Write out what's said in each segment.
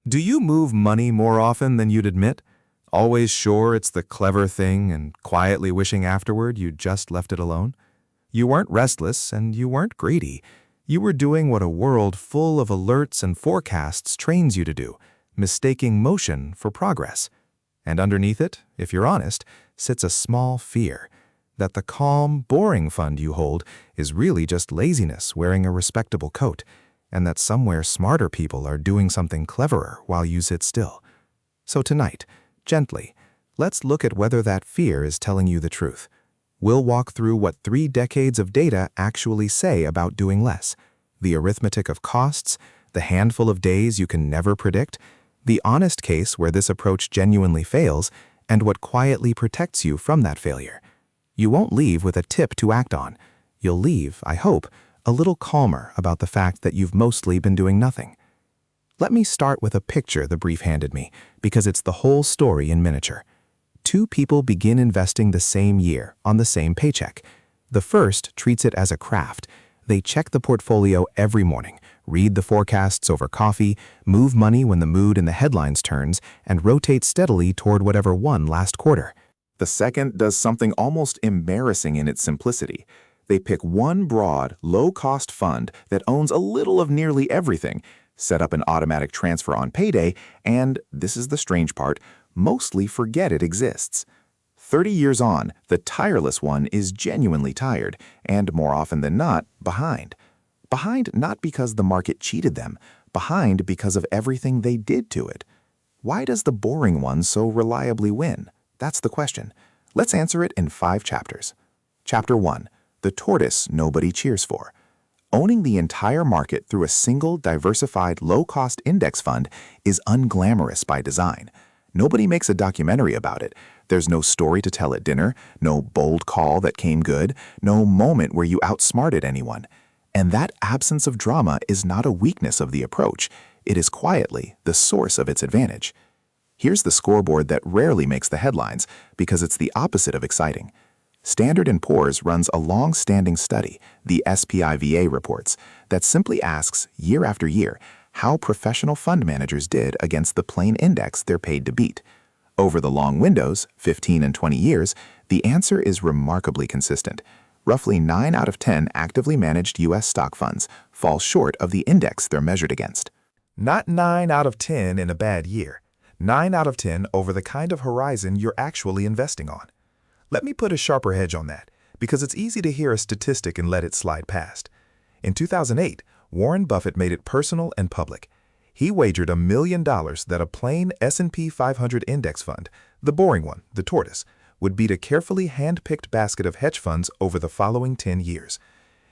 Do you move money more often than you'd admit? Always sure it's the clever thing and quietly wishing afterward you'd just left it alone? You weren't restless and you weren't greedy. You were doing what a world full of alerts and forecasts trains you to do, mistaking motion for progress. And underneath it, if you're honest, sits a small fear that the calm, boring fund you hold is really just laziness wearing a respectable coat, and that somewhere smarter people are doing something cleverer while you sit still. So tonight, gently, let's look at whether that fear is telling you the truth. We'll walk through what 3 decades of data actually say about doing less, the arithmetic of costs, the handful of days you can never predict, the honest case where this approach genuinely fails, and what quietly protects you from that failure. You won't leave with a tip to act on. You'll leave, I hope, a little calmer about the fact that you've mostly been doing nothing. Let me start with a picture the brief handed me, because it's the whole story in miniature. 2 people begin investing the same year, on the same paycheck. The first treats it as a craft. They check the portfolio every morning, read the forecasts over coffee, move money when the mood in the headlines turns, and rotate steadily toward whatever won last quarter. The second does something almost embarrassing in its simplicity. They pick one broad, low-cost fund that owns a little of nearly everything, set up an automatic transfer on payday, and, this is the strange part, mostly forget it exists. 30 years on, the tireless one is genuinely tired, and more often than not, behind. Behind not because the market cheated them, behind because of everything they did to it. Why does the boring one so reliably win? That's the question. Let's answer it in 5 chapters. Chapter 1. The tortoise nobody cheers for. Owning the entire market through a single, diversified, low-cost index fund is unglamorous by design. Nobody makes a documentary about it. There's no story to tell at dinner, no bold call that came good, no moment where you outsmarted anyone. And that absence of drama is not a weakness of the approach. It is quietly the source of its advantage. Here's the scoreboard that rarely makes the headlines because it's the opposite of exciting. Standard & Poor's runs a long-standing study, the SPIVA reports, that simply asks, year after year, how professional fund managers did against the plain index they're paid to beat. Over the long windows, 15 and 20 years, the answer is remarkably consistent. Roughly 9 out of 10 actively managed U.S. stock funds fall short of the index they're measured against. Not 9 out of 10 in a bad year. 9 out of 10 over the kind of horizon you're actually investing on. Let me put a sharper edge on that, because it's easy to hear a statistic and let it slide past. In 2008, Warren Buffett made it personal and public. He wagered $1 million that a plain S&P 500 index fund, the boring one, the tortoise, would beat a carefully hand-picked basket of hedge funds over the following 10 years.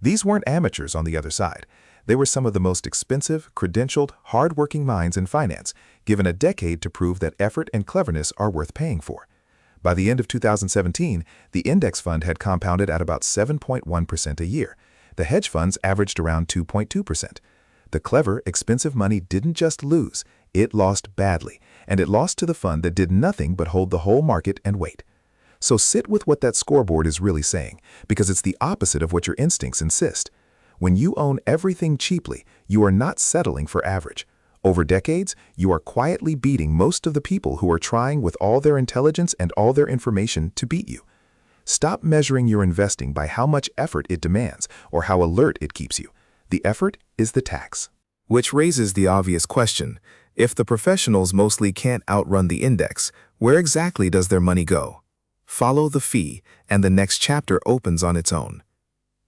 These weren't amateurs on the other side. They were some of the most expensive, credentialed, hard-working minds in finance, given a decade to prove that effort and cleverness are worth paying for. By the end of 2017, the index fund had compounded at about 7.1% a year. The hedge funds averaged around 2.2%. The clever, expensive money didn't just lose, it lost badly, and it lost to the fund that did nothing but hold the whole market and wait. So sit with what that scoreboard is really saying, because it's the opposite of what your instincts insist. When you own everything cheaply, you are not settling for average. Over decades, you are quietly beating most of the people who are trying with all their intelligence and all their information to beat you. Stop measuring your investing by how much effort it demands or how alert it keeps you. The effort is the tax. Which raises the obvious question, if the professionals mostly can't outrun the index, where exactly does their money go? Follow the fee, and the next chapter opens on its own.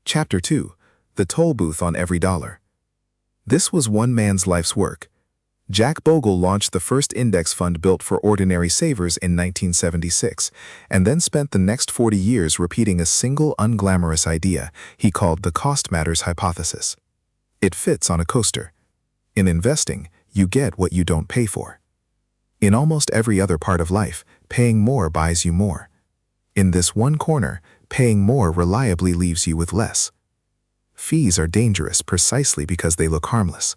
Chapter 2. The toll booth on every dollar. This was one man's life's work. Jack Bogle launched the first index fund built for ordinary savers in 1976, and then spent the next 40 years repeating a single unglamorous idea he called the cost matters hypothesis. It fits on a coaster. In investing, you get what you don't pay for. In almost every other part of life, paying more buys you more. In this one corner, paying more reliably leaves you with less. Fees are dangerous precisely because they look harmless.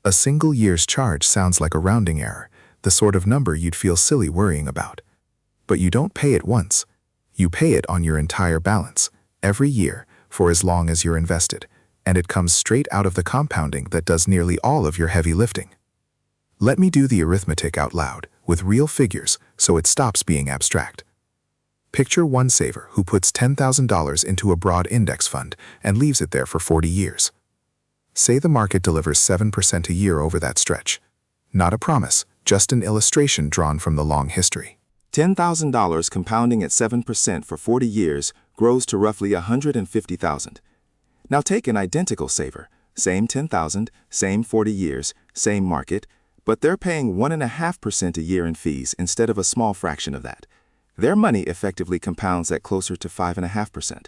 A single year's charge sounds like a rounding error, the sort of number you'd feel silly worrying about. But you don't pay it once. You pay it on your entire balance, every year, for as long as you're invested, and it comes straight out of the compounding that does nearly all of your heavy lifting. Let me do the arithmetic out loud, with real figures, so it stops being abstract. Picture one saver who puts $10,000 into a broad index fund and leaves it there for 40 years. Say the market delivers 7% a year over that stretch. Not a promise, just an illustration drawn from the long history. $10,000 compounding at 7% for 40 years grows to roughly $150,000. Now take an identical saver, same 10,000, same 40 years, same market, but they're paying 1.5% a year in fees instead of a small fraction of that. Their money effectively compounds at closer to 5.5%.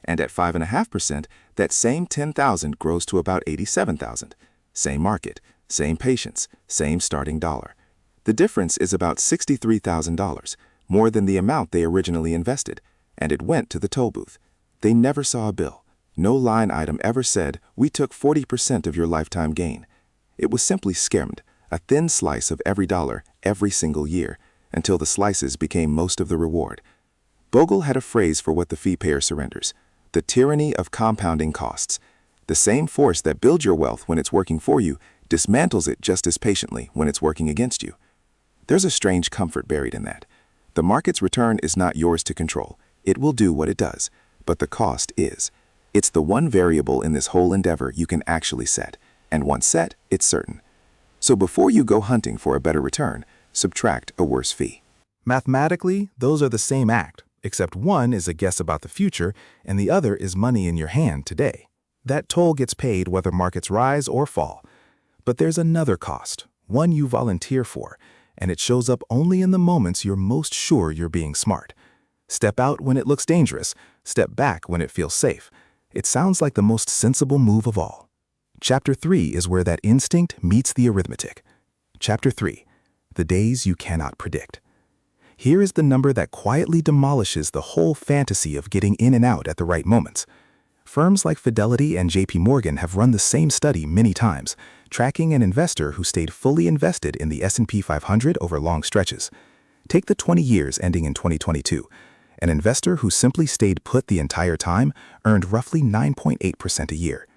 And at 5.5%, that same 10,000 grows to about 87,000. Same market, same patience, same starting dollar. The difference is about $63,000, more than the amount they originally invested, and it went to the toll booth. They never saw a bill. No line item ever said, "We took 40% of your lifetime gain." It was simply skimmed, a thin slice of every dollar every single year, until the slices became most of the reward. Bogle had a phrase for what the fee payer surrenders: the tyranny of compounding costs. The same force that builds your wealth when it's working for you dismantles it just as patiently when it's working against you. There's a strange comfort buried in that. The market's return is not yours to control. It will do what it does, but the cost is. It's the one variable in this whole endeavor you can actually set, and once set, it's certain. So before you go hunting for a better return, subtract a worse fee. Mathematically, those are the same act, except one is a guess about the future and the other is money in your hand today. That toll gets paid whether markets rise or fall. But there's another cost, one you volunteer for, and it shows up only in the moments you're most sure you're being smart. Step out when it looks dangerous, step back when it feels safe. It sounds like the most sensible move of all. Chapter 3 is where that instinct meets the arithmetic. Chapter 3, the days you cannot predict. Here is the number that quietly demolishes the whole fantasy of getting in and out at the right moments. Firms like Fidelity and JP Morgan have run the same study many times, tracking an investor who stayed fully invested in the S&P 500 over long stretches. Take the 20 years ending in 2022. An investor who simply stayed put the entire time earned roughly 9.8% a year.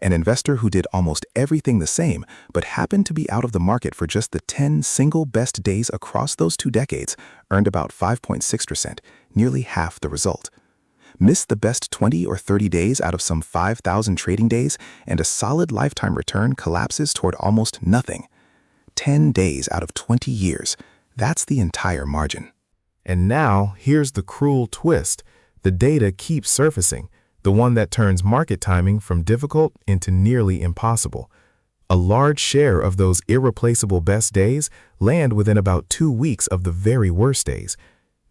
An investor who did almost everything the same but happened to be out of the market for just the 10 single best days across those 2 decades earned about 5.6%, nearly half the result. Miss the best 20 or 30 days out of some 5,000 trading days, and a solid lifetime return collapses toward almost nothing. 10 days out of 20 years, that's the entire margin. And now, here's the cruel twist. The data keeps surfacing, the one that turns market timing from difficult into nearly impossible. A large share of those irreplaceable best days land within about 2 weeks of the very worst days.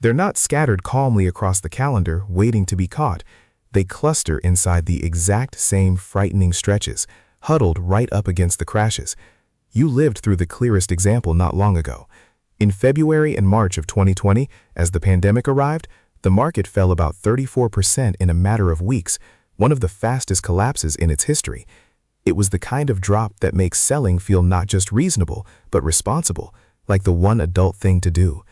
They're not scattered calmly across the calendar, waiting to be caught. They cluster inside the exact same frightening stretches, huddled right up against the crashes. You lived through the clearest example not long ago. In February and March of 2020, as the pandemic arrived, the market fell about 34% in a matter of weeks, one of the fastest collapses in its history. It was the kind of drop that makes selling feel not just reasonable, but responsible, like the one adult thing to do.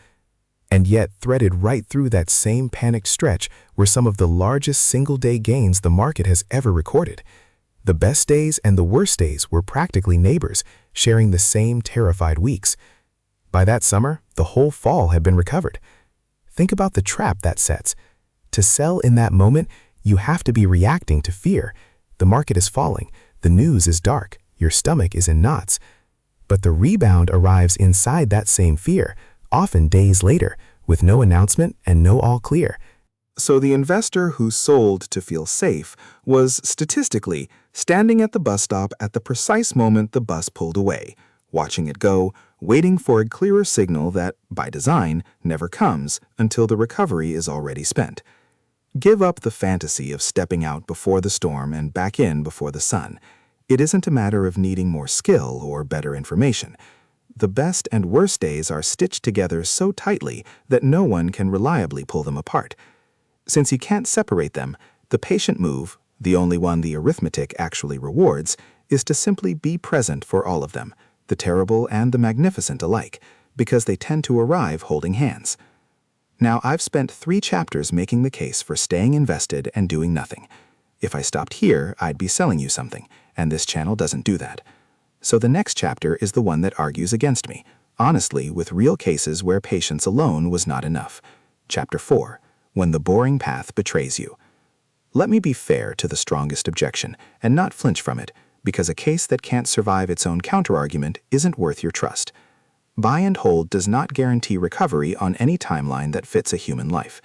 And yet, threaded right through that same panicked stretch were some of the largest single-day gains the market has ever recorded. The best days and the worst days were practically neighbors, sharing the same terrified weeks. By that summer, the whole fall had been recovered. Think about the trap that sets. To sell in that moment, you have to be reacting to fear. The market is falling, the news is dark, your stomach is in knots. But the rebound arrives inside that same fear, often days later, with no announcement and no all clear. So the investor who sold to feel safe was, statistically, standing at the bus stop at the precise moment the bus pulled away, watching it go, waiting for a clearer signal that, by design, never comes until the recovery is already spent. Give up the fantasy of stepping out before the storm and back in before the sun. It isn't a matter of needing more skill or better information. The best and worst days are stitched together so tightly that no one can reliably pull them apart. Since you can't separate them, the patient move, the only one the arithmetic actually rewards, is to simply be present for all of them, the terrible and the magnificent alike, because they tend to arrive holding hands. Now, I've spent 3 chapters making the case for staying invested and doing nothing. If I stopped here, I'd be selling you something, and this channel doesn't do that. So the next chapter is the one that argues against me, honestly, with real cases where patience alone was not enough. Chapter 4, When the Boring Path Betrays You. Let me be fair to the strongest objection and not flinch from it, because a case that can't survive its own counterargument isn't worth your trust. Buy and hold does not guarantee recovery on any timeline that fits a human life.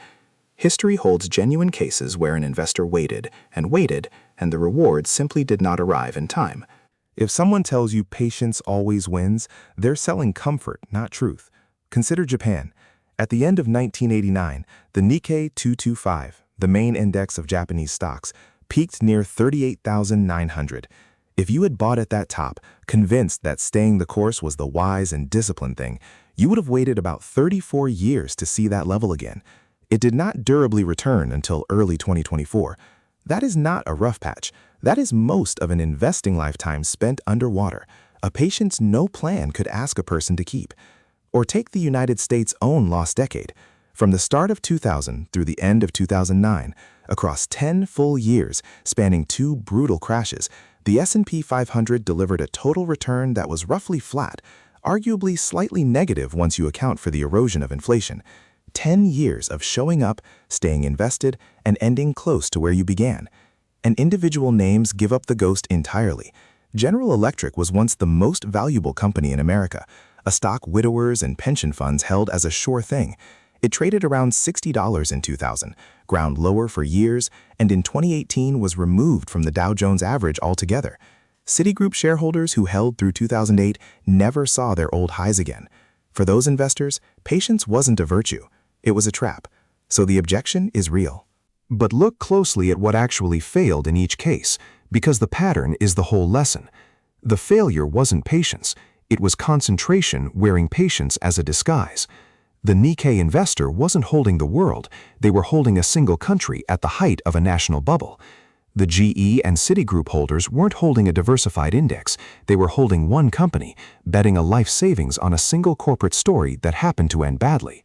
History holds genuine cases where an investor waited, and the reward simply did not arrive in time. If someone tells you patience always wins, they're selling comfort, not truth. Consider Japan. At the end of 1989, the Nikkei 225, the main index of Japanese stocks, peaked near 38,900. If you had bought at that top, convinced that staying the course was the wise and disciplined thing, you would have waited about 34 years to see that level again. It did not durably return until early 2024. That is not a rough patch. That is most of an investing lifetime spent underwater, a patience no plan could ask a person to keep. Or take the United States' own lost decade. From the start of 2000 through the end of 2009, across 10 full years spanning 2 brutal crashes, the S&P 500 delivered a total return that was roughly flat, arguably slightly negative once you account for the erosion of inflation. 10 years of showing up, staying invested, and ending close to where you began. And individual names give up the ghost entirely. General Electric was once the most valuable company in America, a stock widowers and pension funds held as a sure thing. It traded around $60 in 2000, ground lower for years, and in 2018 was removed from the Dow Jones average altogether. Citigroup shareholders who held through 2008 never saw their old highs again. For those investors, patience wasn't a virtue. It was a trap. So the objection is real. But look closely at what actually failed in each case, because the pattern is the whole lesson. The failure wasn't patience. It was concentration wearing patience as a disguise. The Nikkei investor wasn't holding the world. They were holding a single country at the height of a national bubble. The GE and Citigroup holders weren't holding a diversified index. They were holding one company, betting a life savings on a single corporate story that happened to end badly.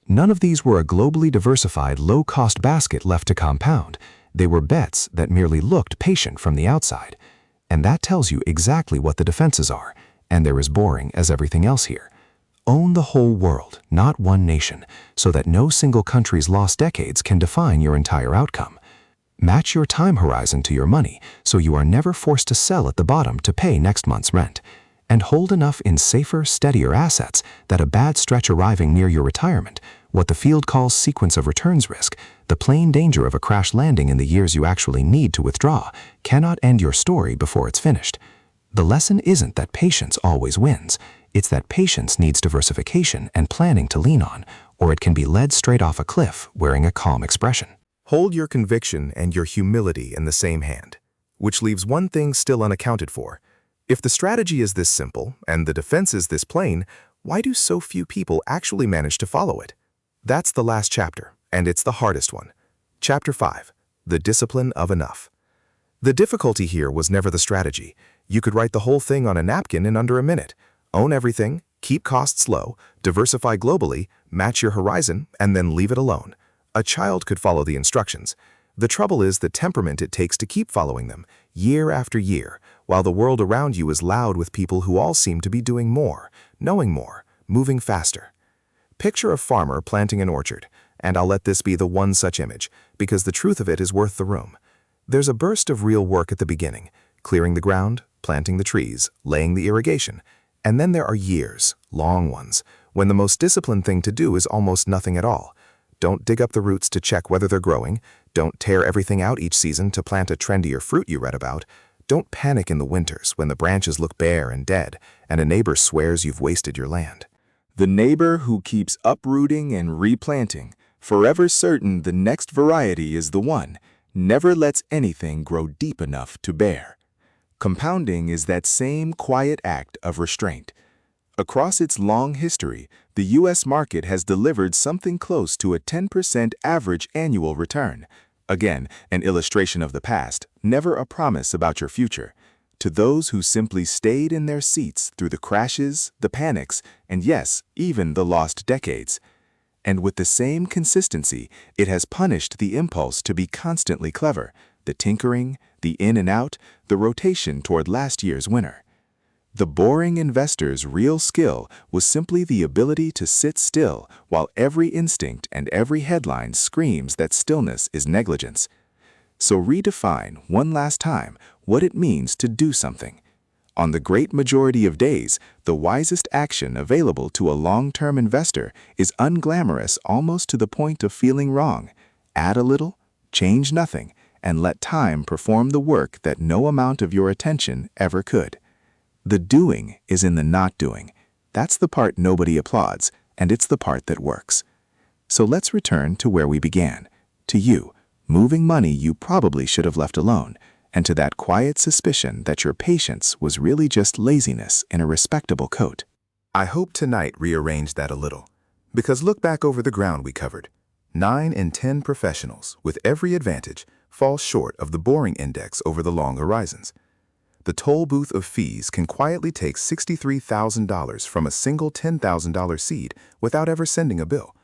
None of these were a globally diversified, low-cost basket left to compound. They were bets that merely looked patient from the outside. And that tells you exactly what the defenses are, and they're as boring as everything else here. Own the whole world, not one nation, so that no single country's lost decades can define your entire outcome. Match your time horizon to your money, so you are never forced to sell at the bottom to pay next month's rent. And hold enough in safer, steadier assets that a bad stretch arriving near your retirement, what the field calls sequence of returns risk, the plain danger of a crash landing in the years you actually need to withdraw, cannot end your story before it's finished. The lesson isn't that patience always wins. It's that patience needs diversification and planning to lean on, or it can be led straight off a cliff wearing a calm expression. Hold your conviction and your humility in the same hand, which leaves one thing still unaccounted for. If the strategy is this simple and the defense is this plain, why do so few people actually manage to follow it? That's the last chapter, and it's the hardest one. Chapter 5, The Discipline of Enough. The difficulty here was never the strategy. You could write the whole thing on a napkin in under a minute. Own everything, keep costs low, diversify globally, match your horizon, and then leave it alone. A child could follow the instructions. The trouble is the temperament it takes to keep following them, year after year, while the world around you is loud with people who all seem to be doing more, knowing more, moving faster. Picture a farmer planting an orchard, and I'll let this be the one such image, because the truth of it is worth the room. There's a burst of real work at the beginning, clearing the ground, planting the trees, laying the irrigation. And then there are years, long ones, when the most disciplined thing to do is almost nothing at all. Don't dig up the roots to check whether they're growing. Don't tear everything out each season to plant a trendier fruit you read about. Don't panic in the winters when the branches look bare and dead, and a neighbor swears you've wasted your land. The neighbor who keeps uprooting and replanting, forever certain the next variety is the one, never lets anything grow deep enough to bear. Compounding is that same quiet act of restraint. Across its long history, the U.S. market has delivered something close to a 10% average annual return. Again, an illustration of the past, never a promise about your future. To those who simply stayed in their seats through the crashes, the panics, and yes, even the lost decades. And with the same consistency, it has punished the impulse to be constantly clever, the tinkering, the in and out, the rotation toward last year's winner. The boring investor's real skill was simply the ability to sit still while every instinct and every headline screams that stillness is negligence. So redefine one last time what it means to do something. On the great majority of days, the wisest action available to a long-term investor is unglamorous almost to the point of feeling wrong. Add a little, change nothing, and let time perform the work that no amount of your attention ever could. The doing is in the not doing. That's the part nobody applauds, and it's the part that works. So let's return to where we began, to you, moving money you probably should have left alone, and to that quiet suspicion that your patience was really just laziness in a respectable coat. I hope tonight rearranged that a little, because look back over the ground we covered. 9 in 10 professionals, with every advantage, fall short of the boring index over the long horizons. The toll booth of fees can quietly take $63,000 from a single $10,000 seed without ever sending a bill.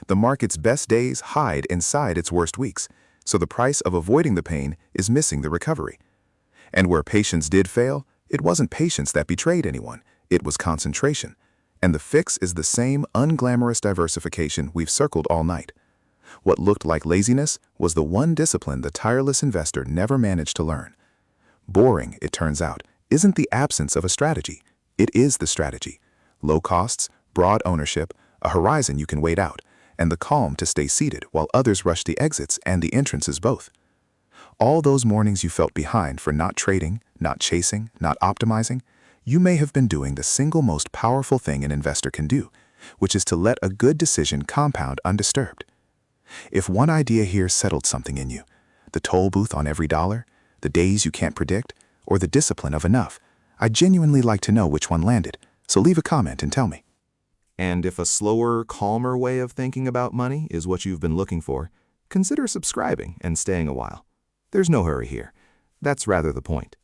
The market's best days hide inside its worst weeks, so the price of avoiding the pain is missing the recovery. And where patience did fail, it wasn't patience that betrayed anyone, it was concentration. And the fix is the same unglamorous diversification we've circled all night. What looked like laziness was the one discipline the tireless investor never managed to learn. Boring, it turns out, isn't the absence of a strategy. It is the strategy. Low costs, broad ownership, a horizon you can wait out, and the calm to stay seated while others rush the exits and the entrances both. All those mornings you felt behind for not trading, not chasing, not optimizing, you may have been doing the single most powerful thing an investor can do, which is to let a good decision compound undisturbed. If one idea here settled something in you, the toll booth on every dollar, the days you can't predict, or the discipline of enough, I'd genuinely like to know which one landed, so leave a comment and tell me. And if a slower, calmer way of thinking about money is what you've been looking for, consider subscribing and staying a while. There's no hurry here. That's rather the point.